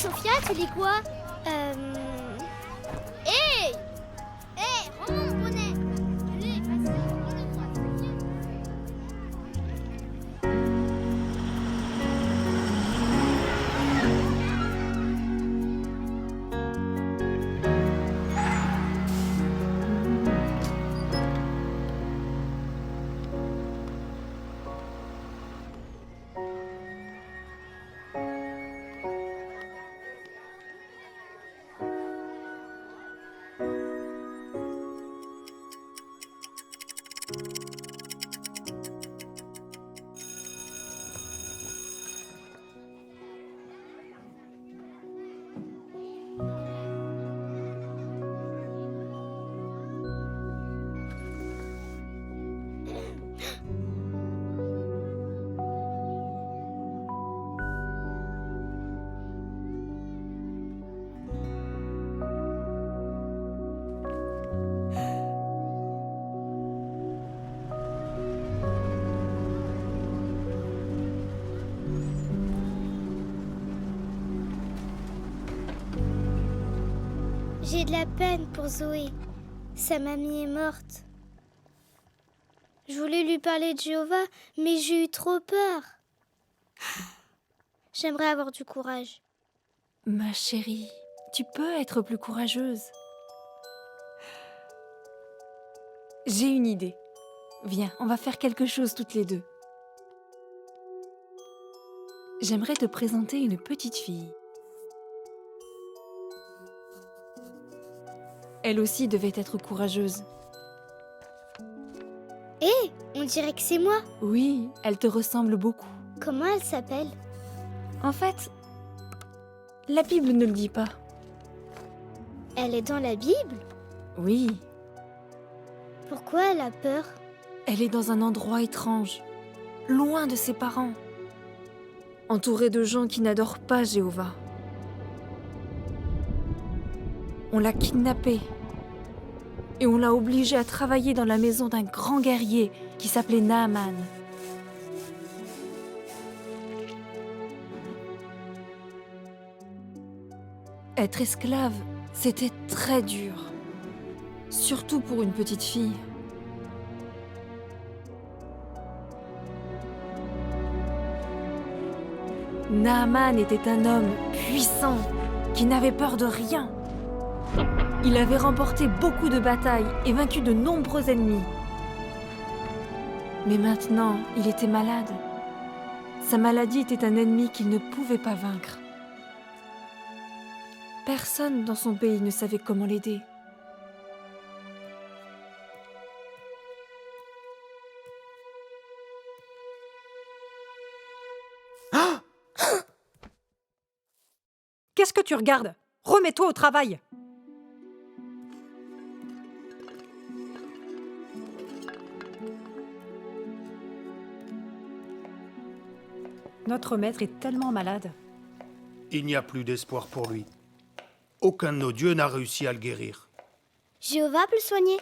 Sophia, tu lis quoi? Hé! Hé, rends-moi mon bonnet! Allez, vas-y, rends-le-moi, c'est bien. J'ai de la peine pour Zoé. Sa mamie est morte. Je voulais lui parler de Jéhovah, mais j'ai eu trop peur. J'aimerais avoir du courage. Ma chérie, tu peux être plus courageuse. J'ai une idée. Viens, on va faire quelque chose toutes les deux. J'aimerais te présenter une petite fille. Elle aussi devait être courageuse. Hé, on dirait que c'est moi. Oui, elle te ressemble beaucoup. Comment elle s'appelle? En fait, la Bible ne le dit pas. Elle est dans la Bible? Oui, Pourquoi elle a peur? elle est dans un endroit étrange, loin de ses parents, entourée de gens qui n'adorent pas Jéhovah. On l'a kidnappée et on l'a obligée à travailler dans la maison d'un grand guerrier qui s'appelait Naaman. Être esclave, c'était très dur, surtout pour une petite fille. Naaman était un homme puissant qui n'avait peur de rien. Il avait remporté beaucoup de batailles et vaincu de nombreux ennemis. Mais maintenant, il était malade. Sa maladie était un ennemi qu'il ne pouvait pas vaincre. Personne dans son pays ne savait comment l'aider. Qu'est-ce que tu regardes? Remets-toi au travail! Notre maître est tellement malade. Il n'y a plus d'espoir pour lui. Aucun de nos dieux n'a réussi à le guérir. Jéhovah peut le soigner?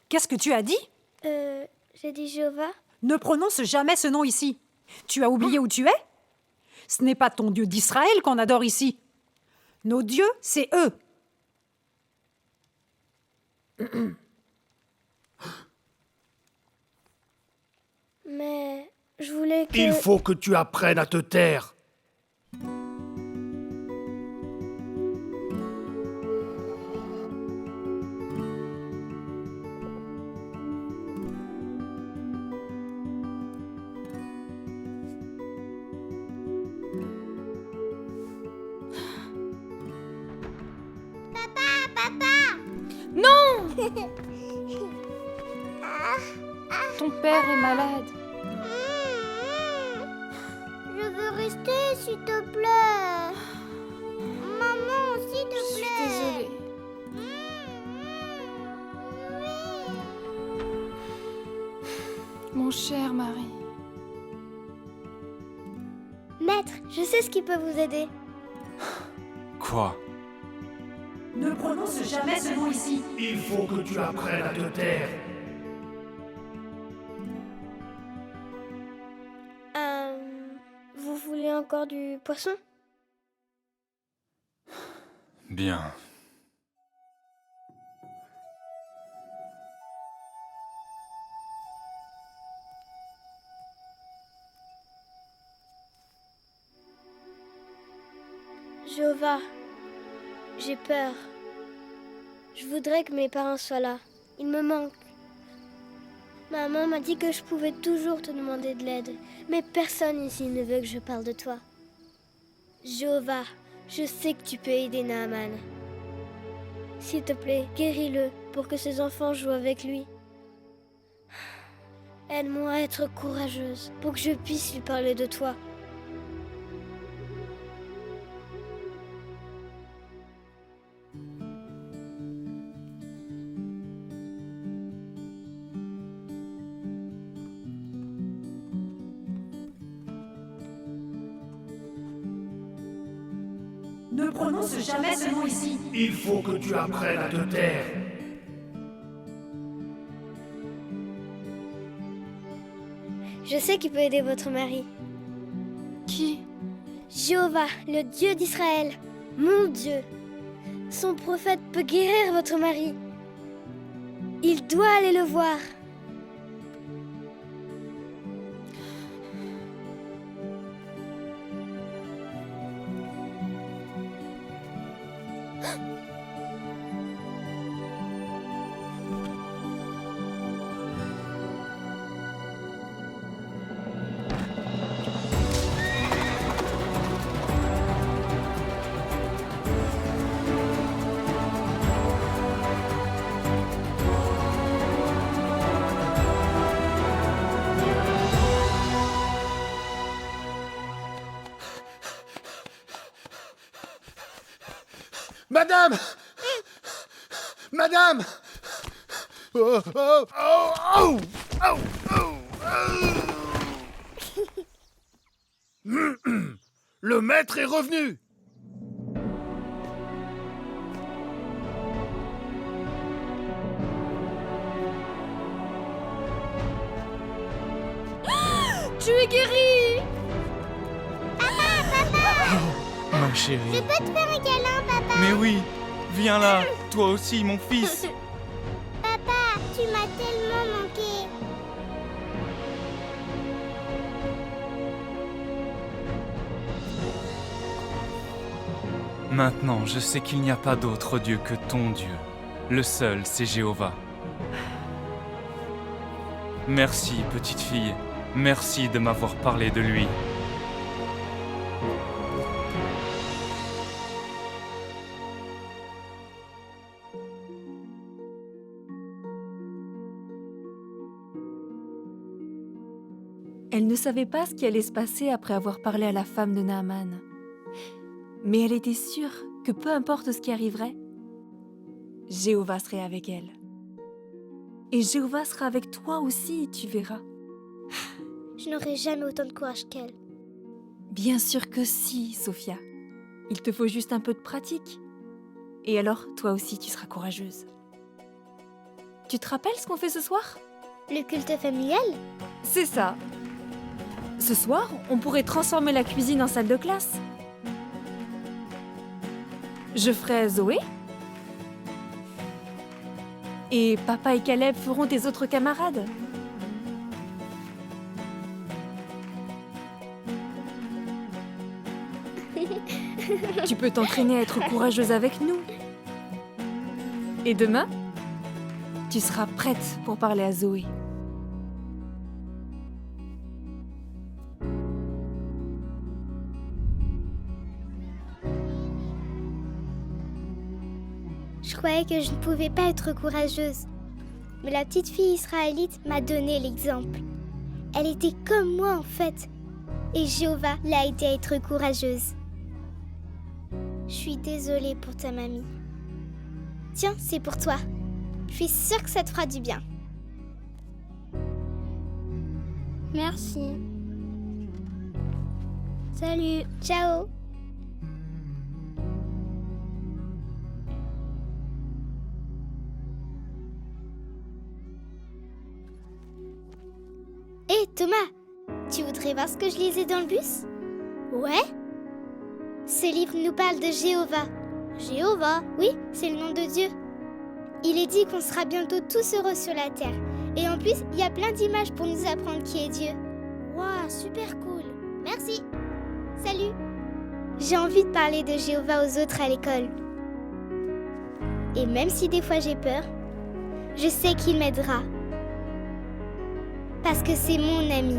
Qu'est-ce que tu as dit? J'ai dit Jéhovah? Ne prononce jamais ce nom ici. Tu as oublié où tu es? Ce n'est pas ton Dieu d'Israël qu'on adore ici. Nos dieux, c'est eux. Mais je voulais que... Il faut que tu apprennes à te taire. Non! Ton père est malade. Je veux rester, s'il te plaît. Maman, s'il te Je suis plaît. désolée. Mon cher mari. Maître, je sais ce qui peut vous aider. Quoi? Ne prononce jamais ce nom ici. Il faut que tu apprennes à te taire. Vous voulez encore du poisson? Bien. Jéhovah, j'ai peur. Je voudrais que mes parents soient là. Ils me manquent. Maman m'a dit que je pouvais toujours te demander de l'aide, mais personne ici ne veut que je parle de toi. Jéhovah, je sais que tu peux aider Naaman. S'il te plaît, guéris-le pour que ses enfants jouent avec lui. Aide-moi à être courageuse pour que je puisse lui parler de toi. Ne prononce jamais ce nom ici. Il faut que tu apprennes à te taire. Je sais qui peut aider votre mari. Qui? Jéhovah, le Dieu d'Israël, mon Dieu. Son prophète peut guérir votre mari. Il doit aller le voir. Madame! Madame! Oh, oh, oh, oh, oh, oh. Le maître est revenu! Tu es guéri! Ma chérie. Je peux te faire un câlin, papa? Mais oui, viens là, toi aussi, mon fils. Papa, tu m'as tellement manqué. Maintenant, je sais qu'il n'y a pas d'autre Dieu que ton Dieu. Le seul, c'est Jéhovah. Merci, petite fille. Merci de m'avoir parlé de lui. Elle ne savait pas ce qui allait se passer après avoir parlé à la femme de Naaman. Mais elle était sûre que peu importe ce qui arriverait, Jéhovah serait avec elle. Et Jéhovah sera avec toi aussi, tu verras. Je n'aurai jamais autant de courage qu'elle. Bien sûr que si, Sophia. Il te faut juste un peu de pratique. Et alors, toi aussi, tu seras courageuse. Tu te rappelles ce qu'on fait ce soir? Le culte familial? C'est ça. Ce soir, on pourrait transformer la cuisine en salle de classe. Je ferai Zoé. Et papa et Caleb feront tes autres camarades. Tu peux t'entraîner à être courageuse avec nous. Et demain, tu seras prête pour parler à Zoé. Je croyais que je ne pouvais pas être courageuse. Mais la petite fille israélite m'a donné l'exemple. Elle était comme moi en fait. Et Jéhovah l'a aidée à être courageuse. Je suis désolée pour ta mamie. Tiens, c'est pour toi. Je suis sûre que ça te fera du bien. Merci. Salut. Ciao. Hé, Thomas, tu voudrais voir ce que je lisais dans le bus? Ouais? Ce livre nous parle de Jéhovah, Jéhovah. Oui, c'est le nom de Dieu. Il est dit qu'on sera bientôt tous heureux sur la terre. Et en plus, il y a plein d'images pour nous apprendre qui est Dieu. Waouh, super cool. Merci. Salut. J'ai envie de parler de Jéhovah aux autres à l'école. Et même si des fois j'ai peur, je sais qu'il m'aidera. Parce que c'est mon ami.